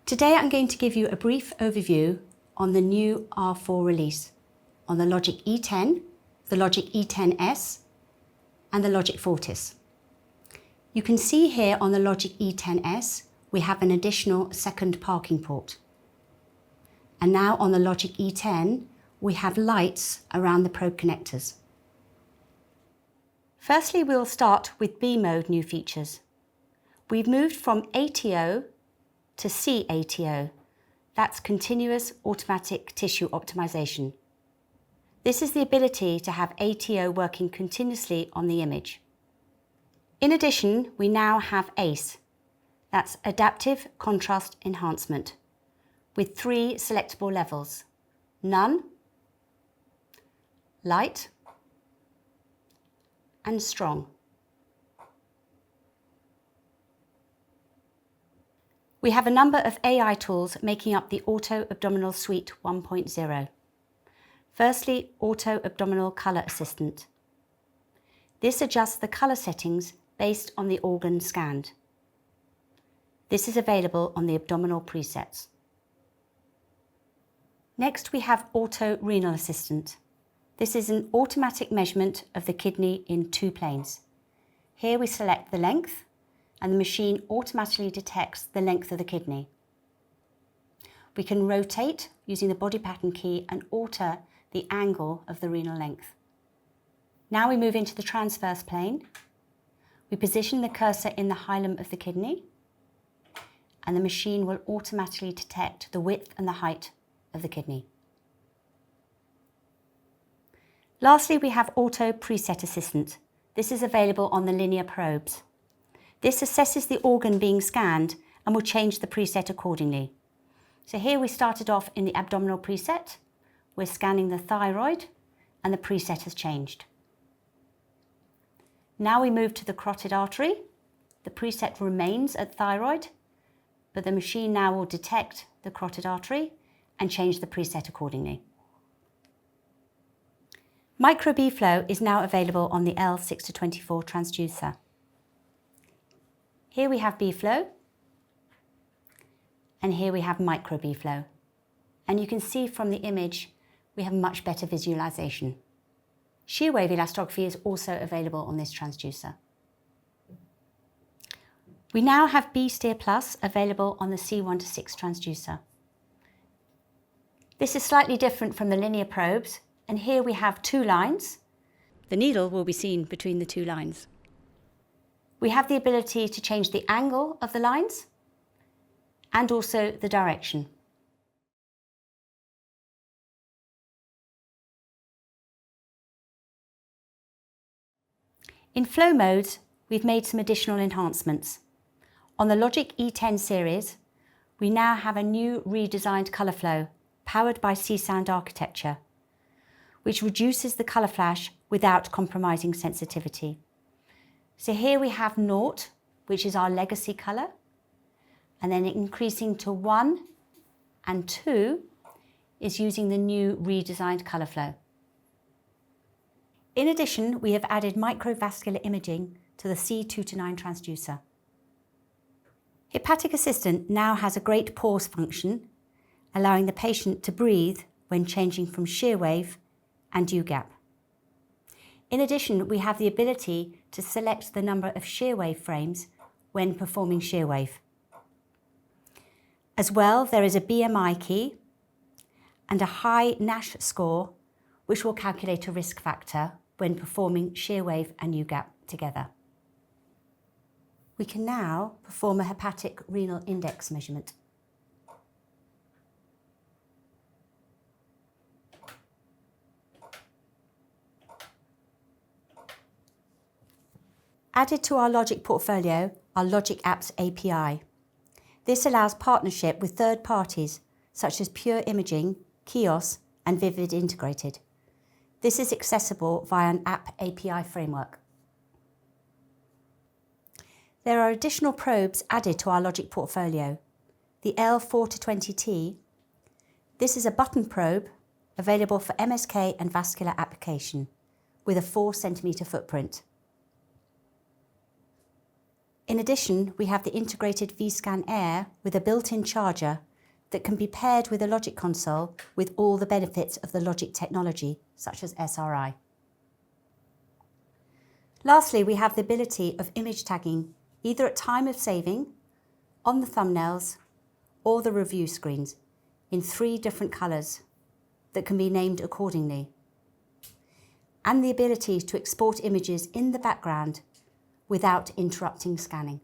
Today I'm going to give you a brief overview on the new R4 release on the LOGIQ E10, the LOGIQ E10S and the LOGIQ Fortis. You can see here on the LOGIQ E10S we have an additional second parking port. And now on the LOGIQ E10 we have lights around the probe connectors. Firstly, we'll start with B mode new features. We've moved from ATO to CATO. That's continuous automatic tissue optimization. This is the ability to have ATO working continuously on the image. In addition, we now have ACE. That's adaptive contrast enhancement with 3 selectable levels: none, light, and strong. We have a number of AI tools making up the Auto Abdominal Suite 1.0. Firstly, Auto Abdominal Color Assistant. This adjusts the color settings based on the organ scanned. This is available on the abdominal presets. Next, we have Auto Renal Assistant. This is an automatic measurement of the kidney in 2 planes. Here we select the length and the machine automatically detects the length of the kidney. We can rotate using the body pattern key and alter the angle of the renal length. Now we move into the transverse plane. We position the cursor in the hilum of the kidney and the machine will automatically detect the width and the height of the kidney. Lastly, we have Auto Preset Assistant. This is available on the linear probes. This assesses the organ being scanned and will change the preset accordingly. So here we started off in the abdominal preset. We're scanning the thyroid and the preset has changed. Now we move to the carotid artery. The preset remains at thyroid, but the machine now will detect the carotid artery and change the preset accordingly. Micro B-Flow is now available on the L6-24 transducer. Here we have B-Flow, and here we have Micro B-Flow. And you can see from the image, we have much better visualization. Shear wave elastography is also available on this transducer. We now have B-Steer Plus available on the C1-6 transducer. This is slightly different from the linear probes, and here we have 2 lines. The needle will be seen between the 2 lines. We have the ability to change the angle of the lines and also the direction. In flow modes, we've made some additional enhancements. On the LOGIQ E10 series, we now have a new redesigned colour flow powered by C-Sound architecture, which reduces the colour flash without compromising sensitivity. So here we have 0, which is our legacy colour, and then increasing to 1 and 2 is using the new redesigned colour flow. In addition, we have added microvascular imaging to the C2-9 transducer. Hepatic Assistant now has a great pause function, allowing the patient to breathe when changing from shear wave and U-gap. In addition, we have the ability to select the number of shear wave frames when performing shear wave. As well, there is a BMI key and a high NASH score, which will calculate a risk factor when performing shear wave and U-gap together. We can now perform a hepatic renal index measurement. Added to our LOGIQ portfolio are LOGIQ Apps API. This allows partnership with third parties such as Pure Imaging, Kios and Vivid Integrated. This is accessible via an App API framework. There are additional probes added to our LOGIQ portfolio. The L4-20T. This is a button probe available for MSK and vascular application with a 4 cm footprint. In addition, we have the integrated vScan Air with a built-in charger that can be paired with a Logic console with all the benefits of the Logic technology, such as SRI. Lastly, we have the ability of image tagging, either at time of saving, on the thumbnails, or the review screens, in 3 different colours that can be named accordingly, and the ability to export images in the background without interrupting scanning.